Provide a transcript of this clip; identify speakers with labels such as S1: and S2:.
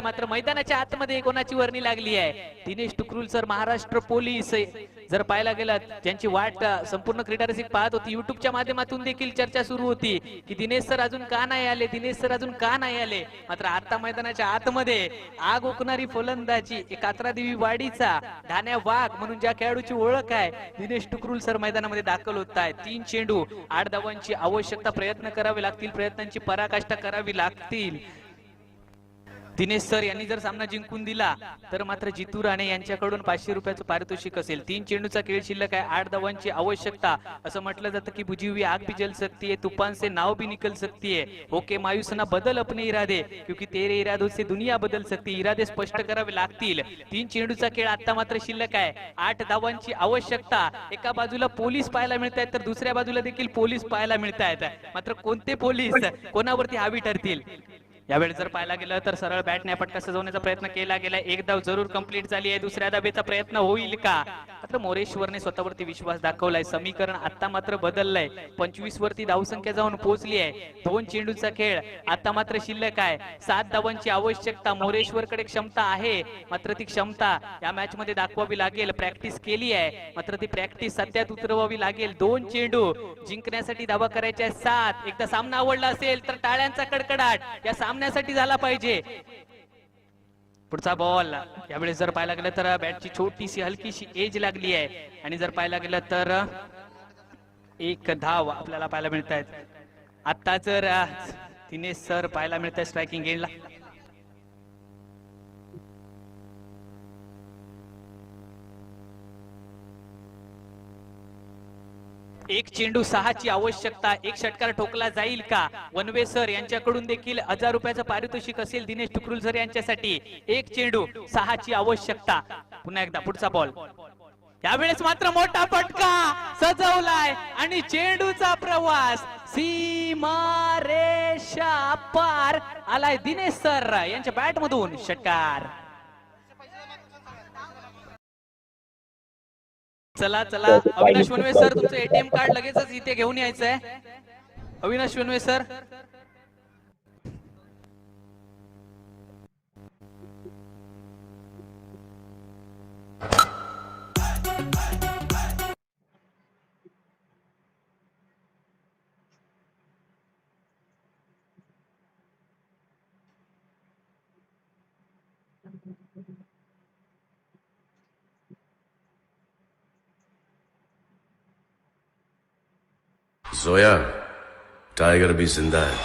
S1: मात्र मैदानाच्या आतमध्ये कोणाची वर्णी लागली आहे? Dinesh Tukrul sir, Maharashtra police. जर पाहायला गेलं त्यांची वाट संपूर्ण क्रीडा रसिक पाहत होती. युट्यूबच्या माध्यमातून देखील चर्चा सुरू होती की दिनेश सर अजून का नाही आले, दिनेश सर अजून का नाही आले. मात्र आता मैदानाच्या आतमध्ये आग ओकणारी फलंदाजी, कात्रादेवी वाडीचा धान्या वाघ म्हणून ज्या खेळाडूची ओळख आहे, दिनेश टुकरुल सर मैदानामध्ये दाखल होत आहे. 3 चेंडू 8 धावांची आवश्यकता, प्रयत्न करावे लागतील, प्रयत्नांची पराकाष्ठा करावी लागतील. दिनेश सर यांनी जर सामना जिंकून दिला तर मात्र जितू राणे यांच्याकडून 500 रुपयाचं पारितोषिक असेल. 3 चेंडूचा खेळ शिल्लक आहे, 8 धावांची आवश्यकता. असं म्हटलं जातं की बुझी हुई आग भी जल सकती है, तूफान से नाव भी निकल सकती है. ओके मायूस ना बदल अपने इरादे, क्योंकि तेरे इरादों से दुनिया बदल सकती. इरादे स्पष्ट करावे लागतील. 3 चेंडूचा खेळ आता मात्र शिल्लक आहे, 8 धावांची आवश्यकता. एका बाजूला पोलीस पाहायला मिळत आहेत तर दुसऱ्या बाजूला देखील पोलीस पाहायला मिळत आहेत. मात्र कोणते पोलीस कोणावरती हावी ठरतील? यावेळी जर पाहायला गेलं तर सरळ बॅटने पटका सजवण्याचा प्रयत्न केला गेला. एक धाव जरूर कंप्लीट झाली आहे. दुसऱ्या धावेचा प्रयत्न होईल का? मात्र मोरेश्वरने स्वतःवरती विश्वास दाखवलाय. समीकरण आता मात्र बदललंय. 25 वरती धावसंख्या जाऊन पोहोचली आहे. 2 चेंडूचा खेळ आता मात्र शिल्लक आहे. 7 धावांची आवश्यकता. मोरेश्वरकडे क्षमता आहे, मात्र ती क्षमता या मॅच मध्ये दाखवावी लागेल. प्रॅक्टिस केली आहे, मात्र ती प्रॅक्टिस सध्यात उतरवावी लागेल. 2 चेंडू जिंकण्यासाठी धावा करायच्या 7. एकदा सामना आवडला असेल तर टाळ्यांचा कडकडाट या सामन्यासाठी झाला पाहिजे. पुढचा बॉल. यावेळेस जर पाहायला गेलं तर बॅटची छोटीशी हलकीशी एज लागली आहे आणि जर पाहायला गेलं तर 1 धाव आपल्याला पाहायला मिळत आहेत. आता जर दिनेश सर पाहायला मिळत आहे स्ट्रायकिंग एंडला. एक चेंडू 6 ची आवश्यकता. एक षटकार ठोकला जाईल का? वनवे सर यांच्याकडून देखील 1000 रुपयाचं पारितोषिक असेल दिनेश टुकरुल सर यांच्यासाठी. एक चेंडू 6 ची आवश्यकता. पुन्हा एकदा पुढचा बॉल. यावेळेस मात्र मोठा फटका सजवलाय आणि चेंडूचा प्रवास सीमारेषा पार आलाय. दिनेश सर यांच्या बॅट मधून षटकार. चला चला अविनाश वनवे सर, तुमचं एटीएम कार्ड लगेचच इथे घेऊन यायचं आहे. अविनाश वनवे सर.
S2: जोया, टाइगर भी जिंदा है.